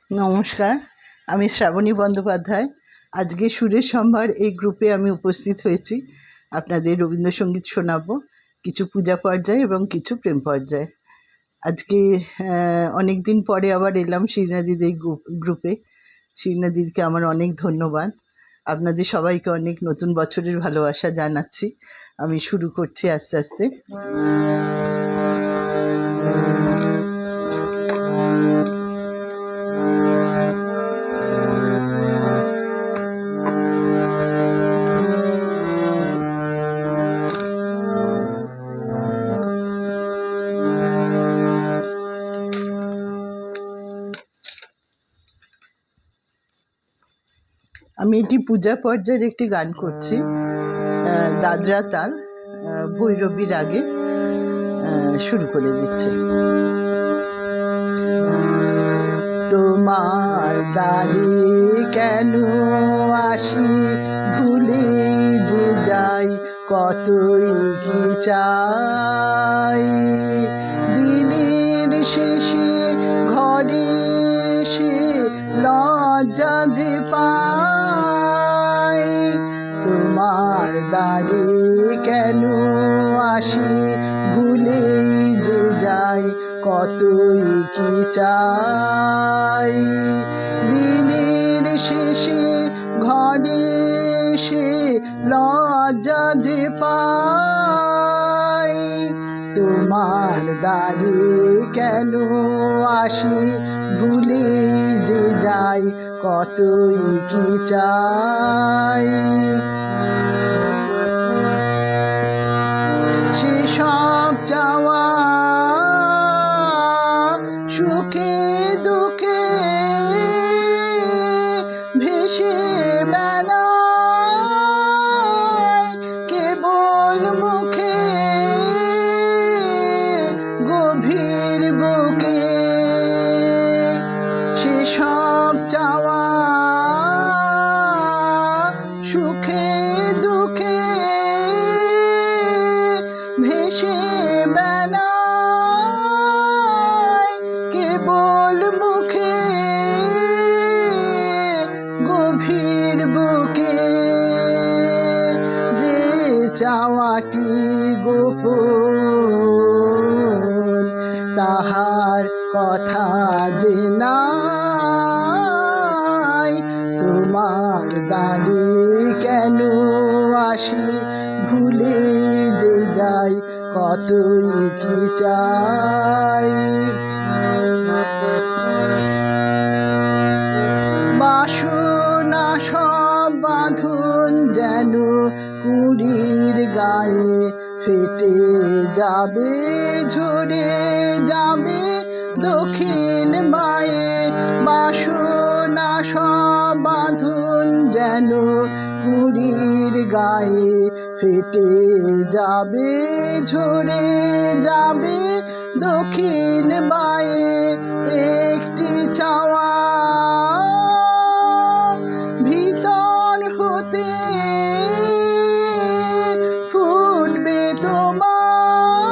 নমস্কার, আমি শ্রাবণী বন্দ্যোপাধ্যায়। আজকে সুরের সম্ভার এই গ্রুপে আমি উপস্থিত হয়েছি। আপনাদের রবীন্দ্রসঙ্গীত শোনাবো, কিছু পূজা পর্যায় এবং কিছু প্রেম পর্যায়। আজকে অনেক দিন পরে আবার এলাম শিরিনাদির এই গ্রুপে। শিরিনাদিকে আমার অনেক ধন্যবাদ। আপনাদের সবাইকে অনেক নতুন বছরের ভালোবাসা জানাচ্ছি। আমি শুরু করছি আস্তে আস্তে। আমি এটি পূজা পর্যায়ের একটি গান করছি, দাদরা তাল, ভৈরবী রাগে। শুরু করে দিচ্ছি। তোমার দ্বারে কেন আসি, ভুলে যে যাই, কতই কি চাই। দিনের শেষে ঘরে এসে লজ্জা যে পাই। তোমার দ্বারে কেন আসি, ভুলে যে যাই, কতই কি চাই। দিনের শেষে ঘরে এসে লজ্জা যে পাই। তোমার দ্বারে কেন আসি, ভুলে যে যাই, কতই কি চাই। সেসব চাওয়া সুখে দুঃখে ভেসে বেড়ায়, কেবল মুখে গভীর বুকে। সেসব চাওয়া সুখে দুঃখে ভেসে বেড়ায়, কেবল মুখে গভীর বুকে। যে চাওয়াটি গোপন, তাহার কথা যে নাই। তোমার দ্বারে কেন আসি, ভুলে যে যাই, কতই কি চাই। বাসনা সব বাঁধন যেন কুড়ির গায়ে, ফেটে যাবে ঝরে যাবে দক্ষিণ বায়ে। বাসনা সব বাঁধন যেন কুড়ির গায়ে, ফেটে যাবে ঝরে যাবে দক্ষিণ বায়ে। একটি চাওয়া ভিতর হতে ফুটবে তোমার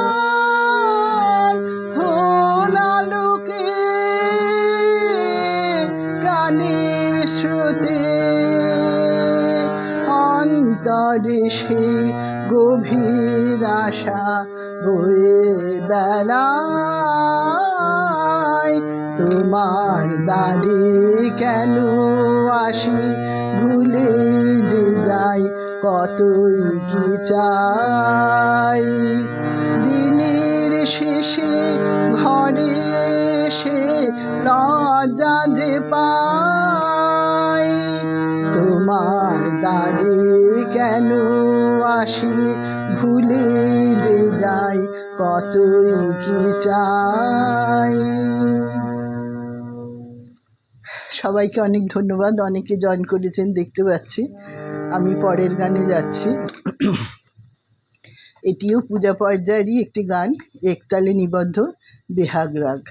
হোনালুকে, প্রাণের স্রোতে। অন্তরে সেই গভীর আশা বয়ে বেড়ায়। তোমার দ্বারে কেন আসি, ভুলে যে যাই, কতই কি চাই। দিনের শেষে ঘরে এসে লজ্জা যে পাই। তোমার দ্বারে কেন আসি, ভুলে যে যাই, কতই কি চাই। সবাইকে অনেক ধন্যবাদ। অনেকে জয়েন করেছেন দেখতে পাচ্ছি। আমি পরের গানে যাচ্ছি। এটিও পূজা পর্যায়েরই একটি গান, একতালে নিবদ্ধ, বেহাগ রাগ।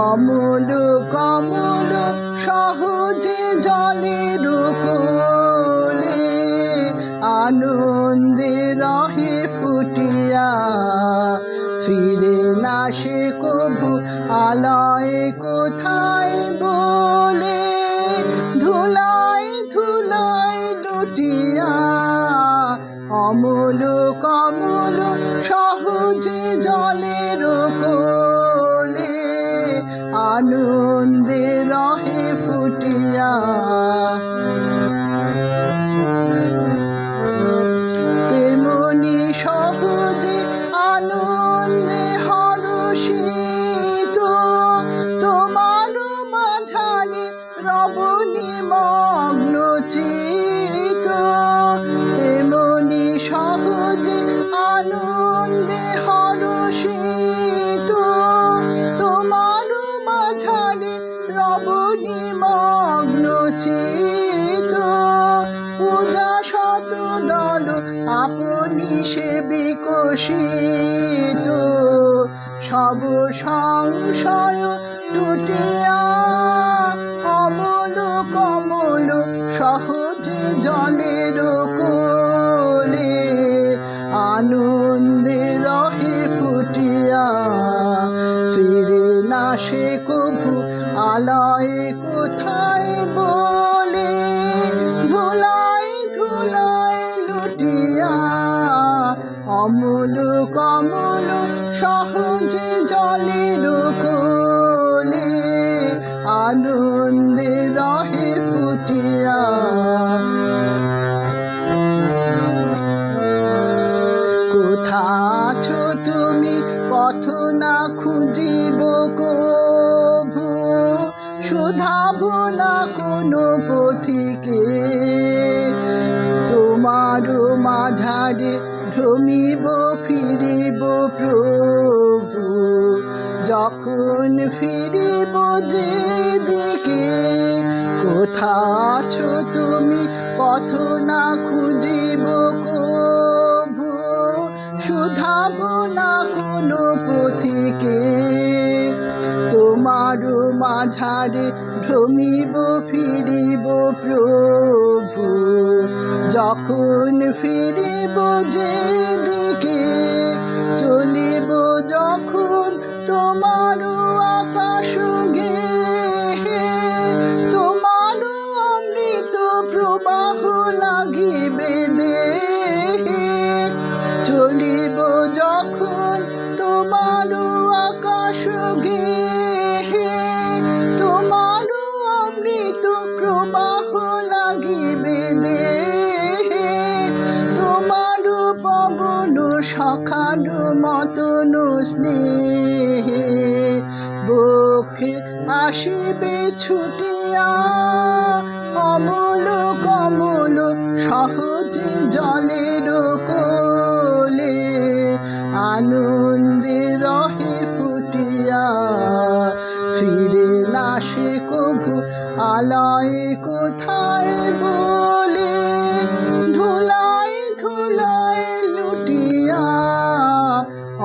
অমূল কমল সহজে জলের কোলে আনন্দে রহে ফুটিয়া ফিরে না সে কভু আলয় কোথায় বলে ধুলায় ধুলায় লুটিয়া অমল কমল সহজে জলের কোলে আনন্দে রহে ফুটিয়া তেমনি সহজে আনন্দে হরষিত তোমার মাঝারে রবনি মগ্ন চিত তেমনি সহজে আনন্দে হরষিত তোমার মাঝারে রবনি মগ্ন চিত পূজা শত দল আপনি সে বিকশিত সব সংশয় টুটিয়া অমল কমল সহজে জলের কোলে আনন্দে রহে ফুটিয়া ফিরে না সে কভু আলয় কোথায় বলে ধুলায় ধুলায় লুটিয়া অমল কমল সহজে জলের কোলে আনন্দে রহে ফুটিয়া কোথা আছো তুমি পথ না খুঁজিব কভু শুধাব না কোনো পথিকে তোমার মাঝারে ভ্রমিব ফিরিব প্রভু যখন ফিরিব যে দিকে কোথা আছো তুমি পথ না খুঁজিব কভু শুধাব না কোনো পথিকে তোমার মাঝারে ভ্রমিব ফিরিব প্রভু যখন ফিরিব যে দিকে চলিব যখন তোমার আকাশ গেহে তোমার অমৃত প্রবাহ লাগিবে দেহে চলিব যখন তোমার আকাশ গেহে তোমার অমৃত প্রবাহ লাগিবে দেহে তোমার পবন সখার মতন স্নেহে বক্ষে আসিবে ছুটিয়া অমল কমল সহজে জলের কোলে আনন্দে রহে ফুটিয়া ফিরে না সে কভু আলয় কোথায় বলে ধুলায় ধুলায় লুটিয়া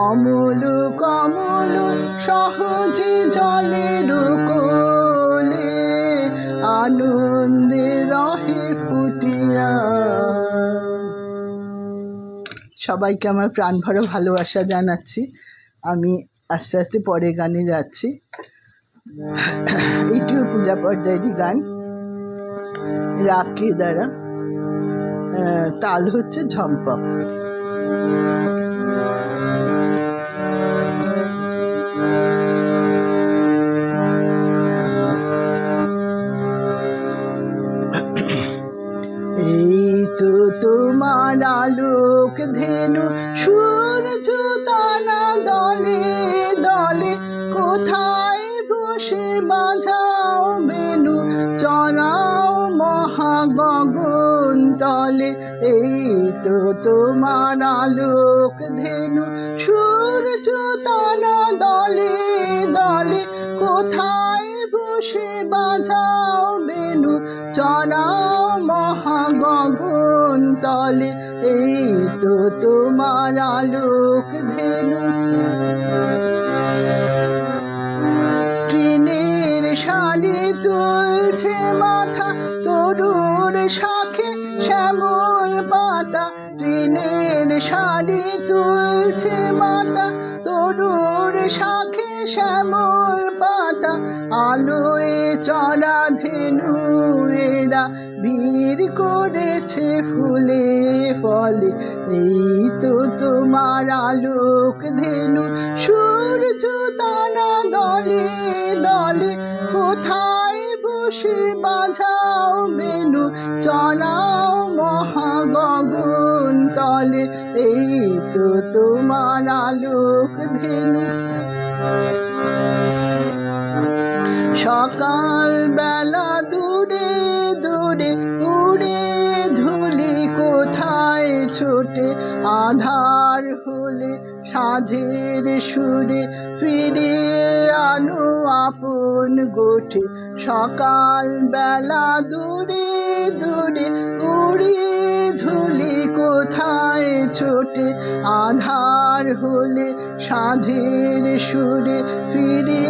অমল কমল সহজে জলের কোলে আনন্দে রহে ফুটিয়া। সবাইকে আমার প্রাণ ভরা ভালোবাসা জানাচ্ছি। আমি আস্তে আস্তে পরের গানে যাচ্ছি। এটিও পূজা পর্যায়েরই গান, রাগ কেদারা, তাল হচ্ছে ঝম্পক। এই তো তোমার আলোক ধেনু সূর্য তারা দলে দলে কোথায় বসে বাজাও বেনু চড়াও মহাগগন তলে। এই তো তোমার আলোক ধেনু সূর্য তারা দলে দলে কোথায় বসে বাজাও বেনু চড়াও মহাগগন তলে। এই তো তোমার আলোক ধেনু ট্রেনের সারি তুলছে মাথা তো শাখে শ্যামল পাতা, ঋণের শাড়ি তুলছে মাতা। তরুর শাখে শ্যামল পাতা, আলোয় চড়া ধেনু এরা ভিড় করেছে ফুলে ফলে। এই তো তোমার আলোক ধেনু, সূর্য তারা দলে দলে। কোথায় বসে বাজাও বেনু, চড়াও মহাগগন তলে। এই তো তোমার আলোক ধেনু। সকাল বেলা দূরে দূরে উড়ে ধুলি কোথায় ছোটে, আধার হলে সাঁঝের সুরে ফিরে আনো আপন গোঠে। সকাল বেলা দূরে দূরে উড়ে ধুলি কোথায় ছোটে, আধার হলে সাঁঝের সুরে ফিরে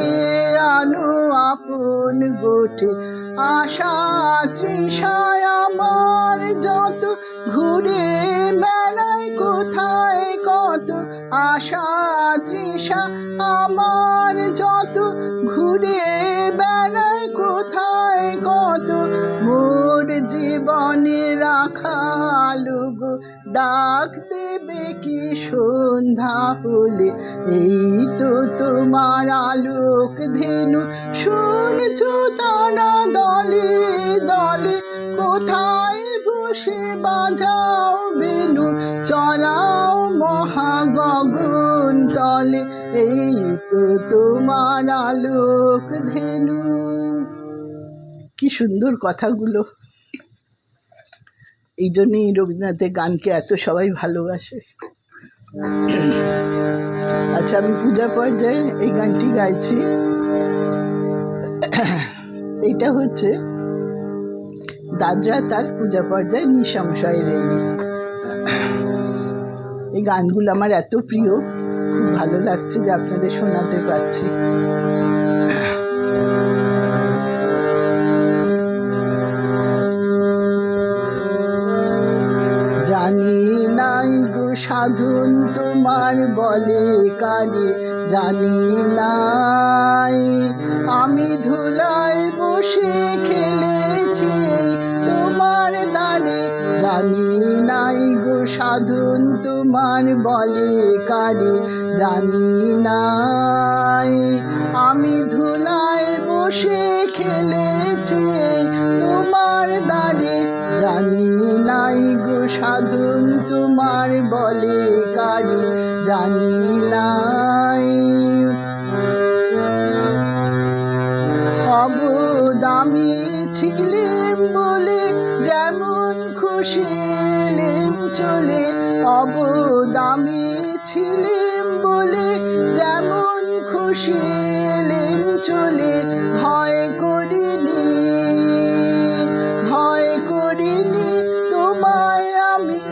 আনো আপন গোঠে। আশা তৃষায় আমার যত ঘুরে বেড়ায় কোথায় কত, আশা তৃষা আমার যত ঘুরে বেড়ায় কোথায় কত। মোর জীবনে রাখা আলো গো, ডাক দেবে কি সন্ধ্যা হলে। এই তো তোমার আলোক ধেনু, সূর্য তারা দলে দলে। কোথায় বসে বাজাও বেনু, চড়াও মহাগগন তলে। এই তো তোমার আলোক ধেনু। কি সুন্দর কথাগুলো! এই জন্যই রবীন্দ্রনাথের গানকে এত সবাই ভালোবাসে। আচ্ছা, আমি পূজা পর্যায়ে এই গানটি গাইছি। এইটা হচ্ছে দাদরা তাল, পূজা পর্যায়ে নিঃসংশয় রেগে। এই গানগুলো আমার এত প্রিয়, খুব ভালো লাগছে যে আপনাদের শোনাতে পারছি। জানি নাই গো সাধন তোমার বলে কারে, জানি নাই আমি ধুলায় বসে খেলেছি তোমার দ্বারে। জানি নাই গো সাধন তোমার বলে কারে, জানি নাই আমি ধুলায় বসে খেলেছি তোমার দ্বারে। জানি নাই গো সাধন তোমার বলে কারে, জানি নাই। অবদামি ছিলেম বলে যেমন খুশি এলেম চলে, অবদামি ছিলেম বলে যেমন খুশি এলেম চলে। ভয় করিনি, ভয় করিনি তোমায় আমি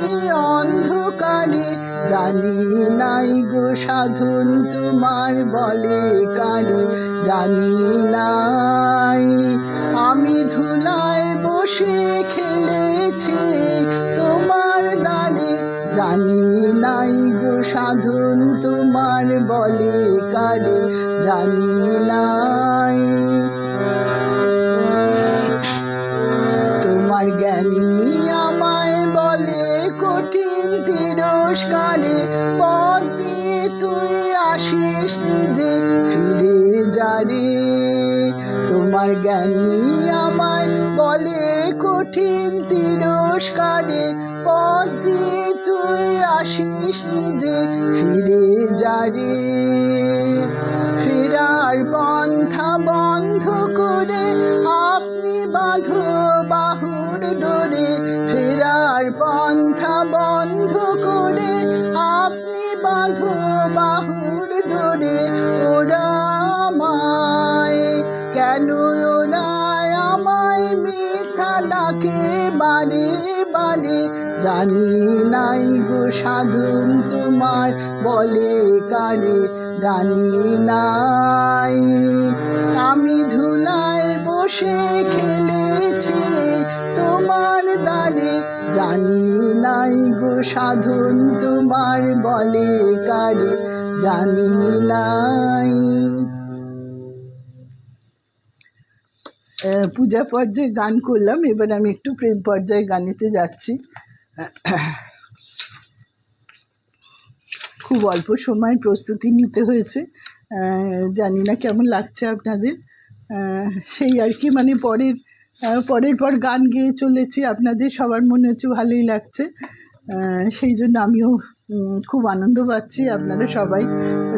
অন্ধকারে। জানি নাই গো সাধন তোমার বলে কারে, জানি নাই আমি ধুলায় বসে খেলেছি তোমার দ্বারে। জানি নাই গো সাধন তোমার বলে কারে, জানি নাই। তোমার জ্ঞানী আমায় বলে কঠিন তিরস্কারে, পথ দিয়ে তুই আসিস নিজে ফিরে যারে। তোমার জ্ঞানী আমায় বলে কঠিন তিরস্কারে, পথ দিয়ে তুই আসিস নিজে ফিরে যারে। ফেরার পন্থা বন্ধ করে আপনি বাঁধো বাহুর ডোরে, ফেরার পন্থা বন্ধ করে আপনি বাঁধো বাহুর ডোরে। ওরা আমায় কেন, ওরা আমায় মিথ্যা ডাকে বারে বারে। জানি নাই গো সাধন তোমার বলে কারে, জানি নাই আমি ধুলায় বসে খেলেছি তোমার সাধন তোমার বলে কারে জানি নাই। পূজা পর্যায়ে গান করলাম, এবার আমি একটু প্রেম পর্যায়ে গানেতে যাচ্ছি। খুব অল্প সময় প্রস্তুতি নিতে হয়েছে, জানি না কেমন লাগছে আপনাদের। সেই আর কি, মানে পরের পর গান গেয়ে চলেছি, আপনাদের সবার মনে হচ্ছে ভালোই লাগছে, সেই জন্য আমিও খুব আনন্দ পাচ্ছি আপনারা সবাই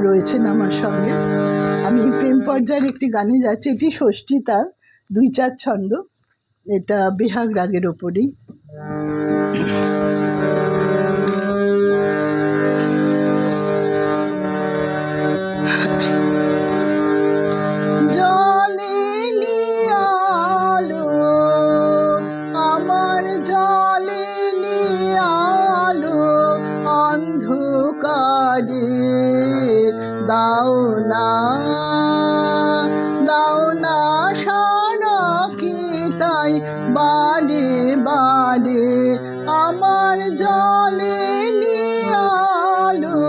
রয়েছেন আমার সঙ্গে। আমি প্রেম পর্যায়ের একটি গানে যাচ্ছি, এটি ষষ্ঠী তার 2-4 ছন্দ, এটা বেহাগ রাগের ওপরেই। দাও না সারা কি তাই বারে বারে আমার জলে নিয়ে আলো,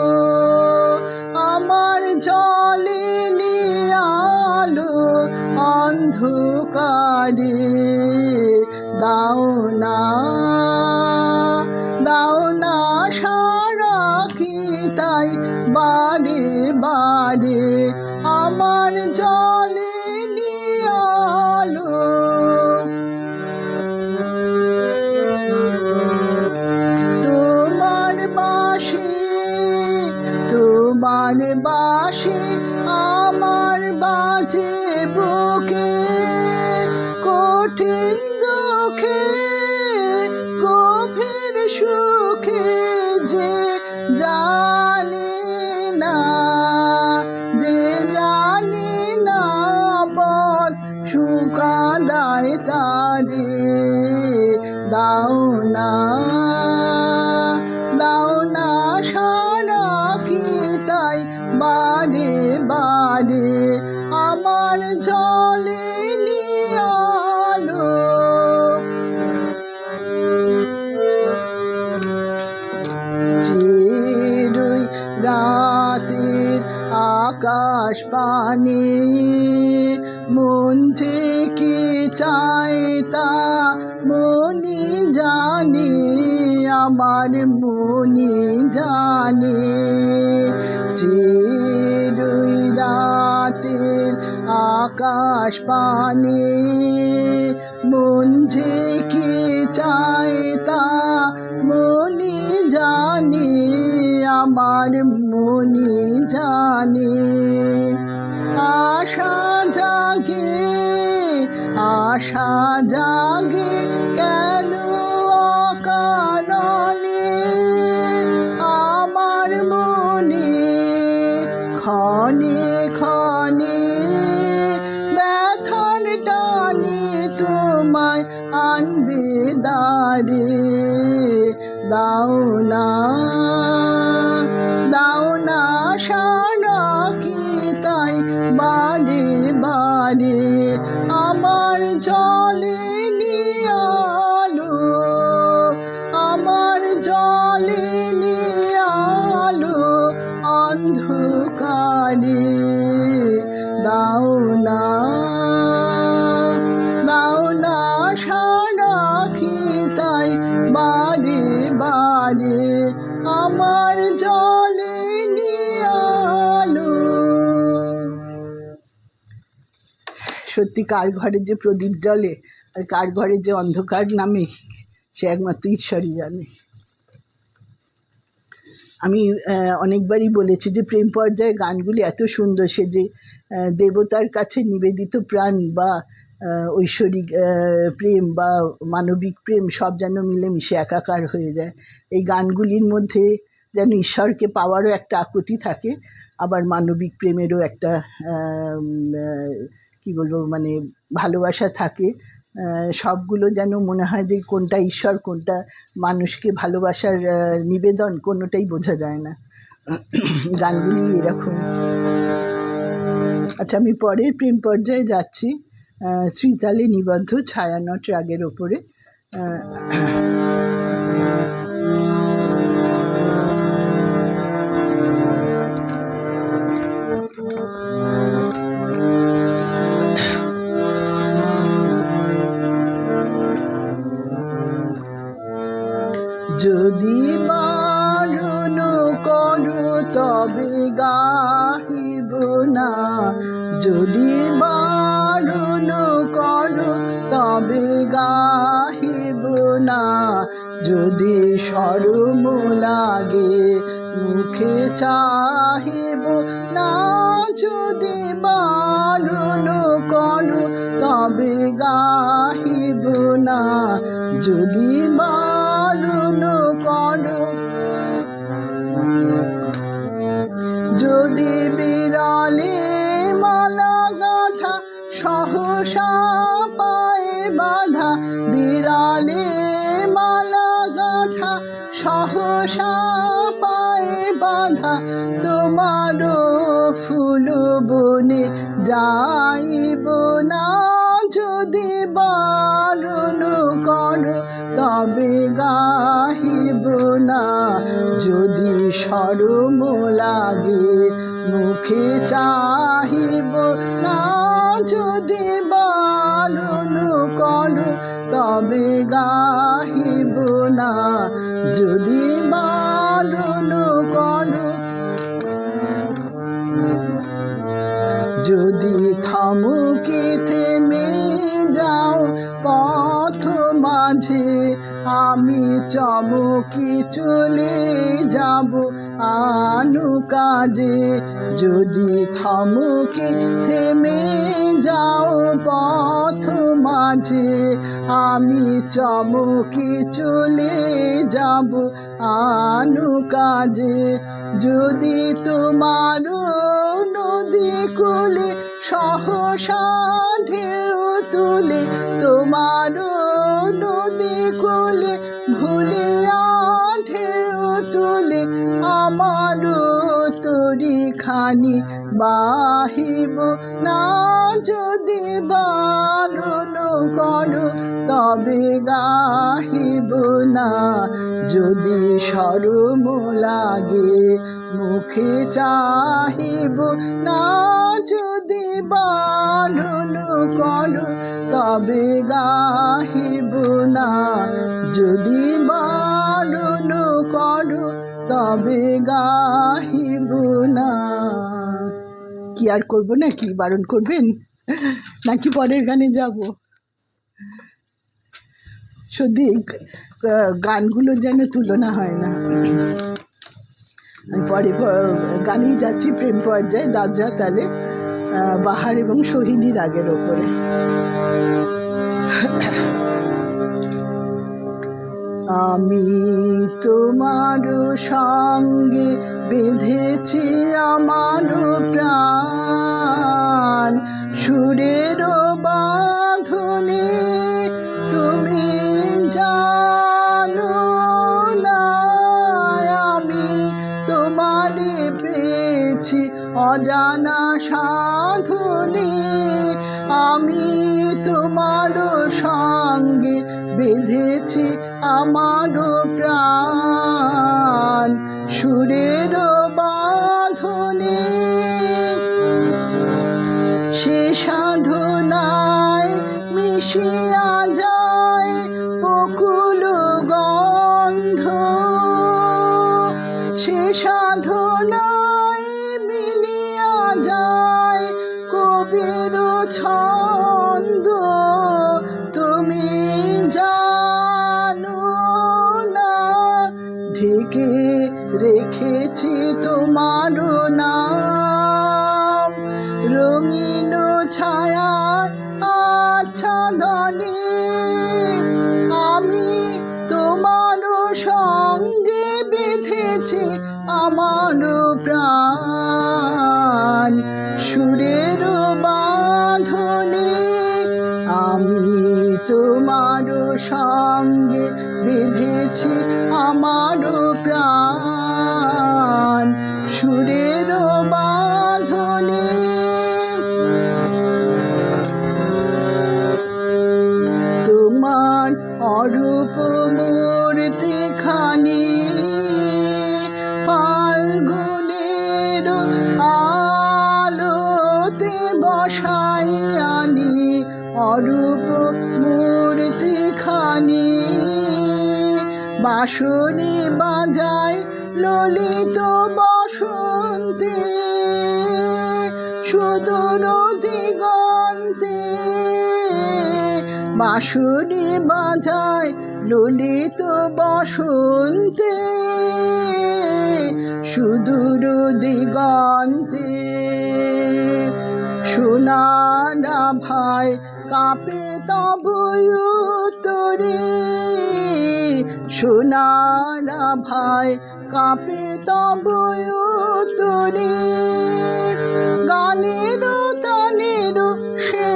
আমার জলে নিয়ে আলো অন্ধকারে। দাও না সারা কি তাই বারে বারে আমার জলে নিয়ে আলো। তোমার বাঁশি আমার বাজে বুকে, কঠিন দুঃখে গভীর সুখে যে জানি না পথ সুকাদায় তারে। দাও না সারা কি তাই বারে বারে আমার জলে নিয়ে আলো। চিরই রাতের আকাশ পানে মন যে কি চায় তা মনি জানে, আমার মনি জানে। চিরই রাতের আকাশ পানে মন যে কি চায় তা মনি জানে, আমার মনি জানে। আশা জাগে কেন অকারণে আমার মনে, ক্ষণে ক্ষণে ব্যথার টানে তোমায় আনবে দ্বারে। দাও না সারা কি তাই বারে বারে আমার জলে নিয়ে আলো, আমার জলে নিয়ে আলো অন্ধকারে। দাও না সারা কি তাই বারে বারে আমার জলে নিয়ে আলো। সত্যি কার ঘরে যে প্রদীপ জ্বলে আর কার ঘরে যে অন্ধকার নামে সে একমাত্র ঈশ্বরই জানে। আমি অনেকবারই বলেছি যে প্রেম পর্যায়ে গানগুলি এত সুন্দর, সে যে দেবতার কাছে নিবেদিত প্রাণ বা ঐশ্বরিক প্রেম বা মানবিক প্রেম সব যেন মিলেমিশে একাকার হয়ে যায়। এই গানগুলির মধ্যে যেন ঈশ্বরকে পাওয়ারও একটা আকুতি থাকে, আবার মানবিক প্রেমেরও একটা কি বলবো, মানে ভালোবাসা থাকে। সবগুলো যেন মনে হয় যে কোনটা ঈশ্বর কোনটা মানুষকে ভালোবাসার নিবেদন, কোনোটাই বোঝা যায় না। গানগুলি এরকম। আচ্ছা, আমি পরের প্রেম পর্যায়ে যাচ্ছি, ত্রিতালে নিবদ্ধ ছায়ানট রাগের ওপরে। যদি বারণ করো তবে গাহিব না, যদি বারণ করো তবে গাহিব না, যদি শরম লাগে মুখে চাহিব না, যদি বারণ করো তবে গাহিব না, যদি বারণ করো, যদি বিড়ালে মালা গাঁথা সহসা পায়ে বাঁধা, বিড়ালে মালা গাঁথা সহসা পায়ে বাঁধা, তোমারও ফুল বনে যাইব না, যদি বারণ করো তবে গাহিব না, যদি শরম লাগে মুখে চাহিব না, যদি বারণ করো তবে গাহিব না, যদি বারণ করো, যদি থমকে থেমে যাও পথ মাঝে, আমি চমকি চলে যাব আনু কাজে, যদি থমকে থেমে যাও পথ মাঝে, আমি চমকি চলে যাব আনু কাজে, যদি তোমার নদী কূলে সহসা ঢেউ তুলে, তোমার নদী কূলে ভুলিয়া ঢেউ তুলে, আমার তরি খানি বাহিব না, যদি বারণ করো তবে গাহিব না, যদি শরম লাগে মুখে চাহিব না, যদি বারণ করো তবে গাহিব না, যদি বারণ করো তবে গাহিব না। কি আর করবো নাকি, বারণ করবেন নাকি পরের গানে যাব? সত্যি গানগুলো যেন তুলনা হয় না। পরে গানেই যাচ্ছি প্রেম পর্যায়ে, দাদরা তালে, বাহার এবং সোহিনী রাগের ওপরে। আমি তোমার সঙ্গে বেঁধেছি আমার প্রাণ, সুরের বাঁধনে তুমি জানো না, আমি তোমারে পেয়েছি অজানা সাধনে, আমি তোমার সঙ্গে বেঁধেছি আমার প্রাণ, সুরের বাঁধনে, সে সাধনায় মিশিয়া যায় বকুল গন্ধ, সে সাধনায় মিলিয়া যায় কবির ছন্দ, তুমি জানো না ঢেকে রেখেছি তোমার নাম, রঙিন ছায়ার আচ্ছাদনে আমি তোমার সঙ্গে বেঁধেছি আমার প্রাণ, সুরের বাঁধনে আমি তোমার সঙ্গে বেঁধেছি আমার প্রাণ, সুরের বাঁধনে, তোমার অরূপ মূর্তি খানি ফাল্গুনের আলোতে বসাই আনি, অরূপ মূর্তি খানি বাঁশুনি বাজায় ললিত বসন্তে, সুদূর দিগন্তে। বাঁশুনি বাজায় ললিত বসন্তে, সুদূর দিগন্তে। সোনার আভায় কাঁপে তব উত্তরে, সোনার আভায় কাঁপে তব উত্তরে। গানের তানের সে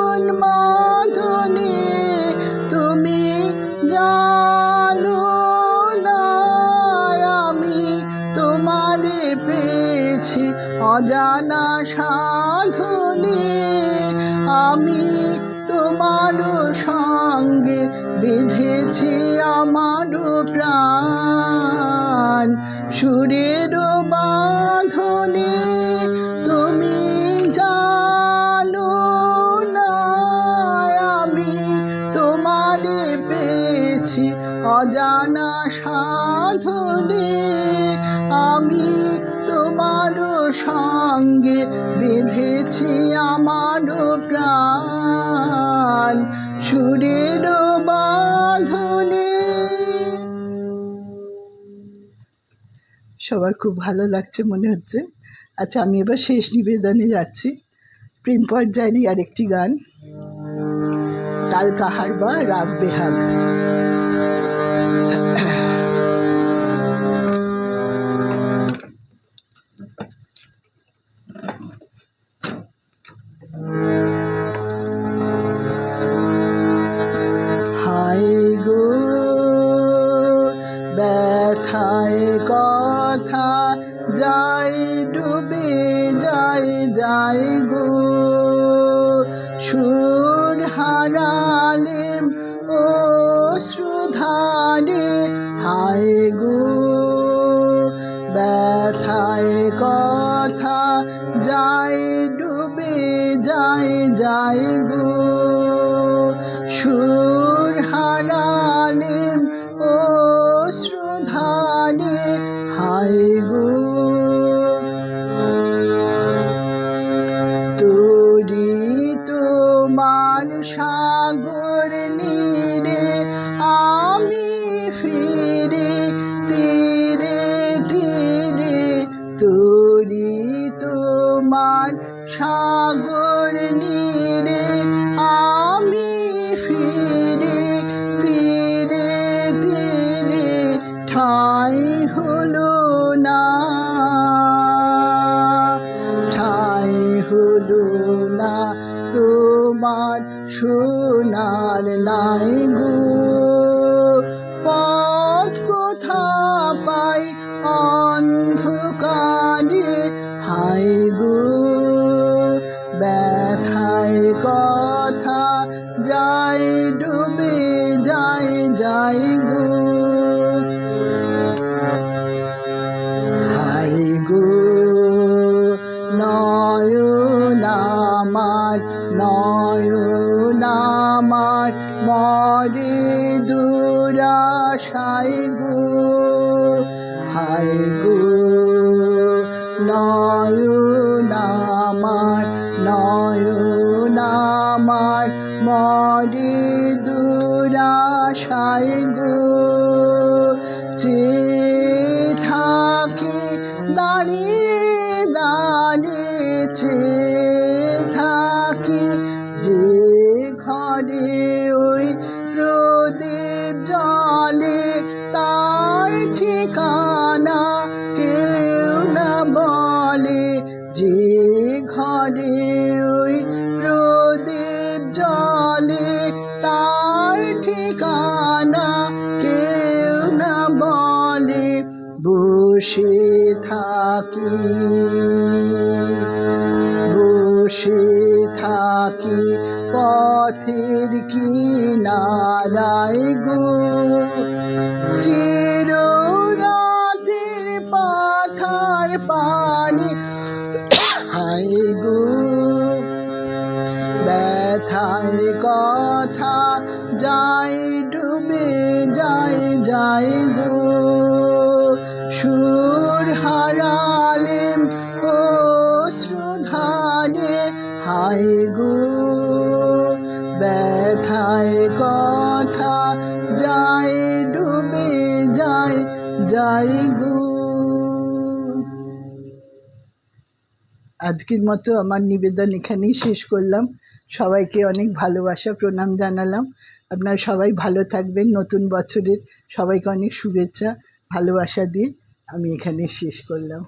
উন্মাদনে, তুমি জানো না আমি তোমারে পেয়েছি অজানা সাধনে। আমি তোমার সঙ্গে বেঁধেছি আমার প্রাণ সুরের বাঁধনে। তুমি জানো না আমি তোমারে পেয়েছি অজানা সাধনে। আমি তোমার সঙ্গে বেঁধেছি আমার প্রাণ সুরের বাঁধনে। সবার খুব ভালো লাগছে মনে হচ্ছে। আচ্ছা, আমি এবার শেষ নিবেদনে যাচ্ছি। প্রেম পর্যায়েরই আরেকটি গান, তাল কাহার বা রাগ বেহাগ। হায় গো ব্যথায় কথা যাই ডুবে যায় যায় গো, সুর হারালেম অশ্রুধারে। হায় গো ব্যথায় কথা যাই ডুবে যায় যায় গো, সুর হারালেম অশ্রুধারে। হায় গো তোরি তোমার সাগর নীরে আমি ফিরে তীরে তীরে। তোরি তোমার সাগর নীরে আমি ফিরে তীরে তীরে। ঠাই হলো না ঠাই হলো না তোমার সোনার নাই গো, পথ কোথা পাই অন্ধকারে। হায় গো ব্যথায় কথা যায় ডুবে যায় যায় গো। হায় গো নয়ন আমার নয়ন আমার মরে দুরাশায় গো। হায় গো নয়ন আমার নয়ন আমার মরে দুরাশায় গো। চেয়ে থাকি দাঁড়িয়ে দাঁড়িয়ে চেয়ে থাকি যে ঘরে ওই প্রদীপ জলে, তার ঠিকানা কেউ না বলে। যে ঘরে ওই প্রদীপ জলে, তার ঠিকানা কেউ না বলে। বসে থাকি বসে থাকি পথের কিনারায় গো, চির রাতের পাথার পানে। হায় গো ব্যথায় কথা যায় ডুবে যায় যায় গো, সুর হারালেম অশ্রুধারে হায় গো, ব্যথায় কথা যায় ডুবে যায় যায় গো। আজকের মতো আমার নিবেদন এখানেই শেষ করলাম। সবাইকে অনেক ভালোবাসা প্রণাম জানালাম। আপনারা সবাই ভালো থাকবেন। নতুন বছরের সবাইকে অনেক শুভেচ্ছা ভালোবাসা দিয়ে আমি এখানে শেষ করলাম।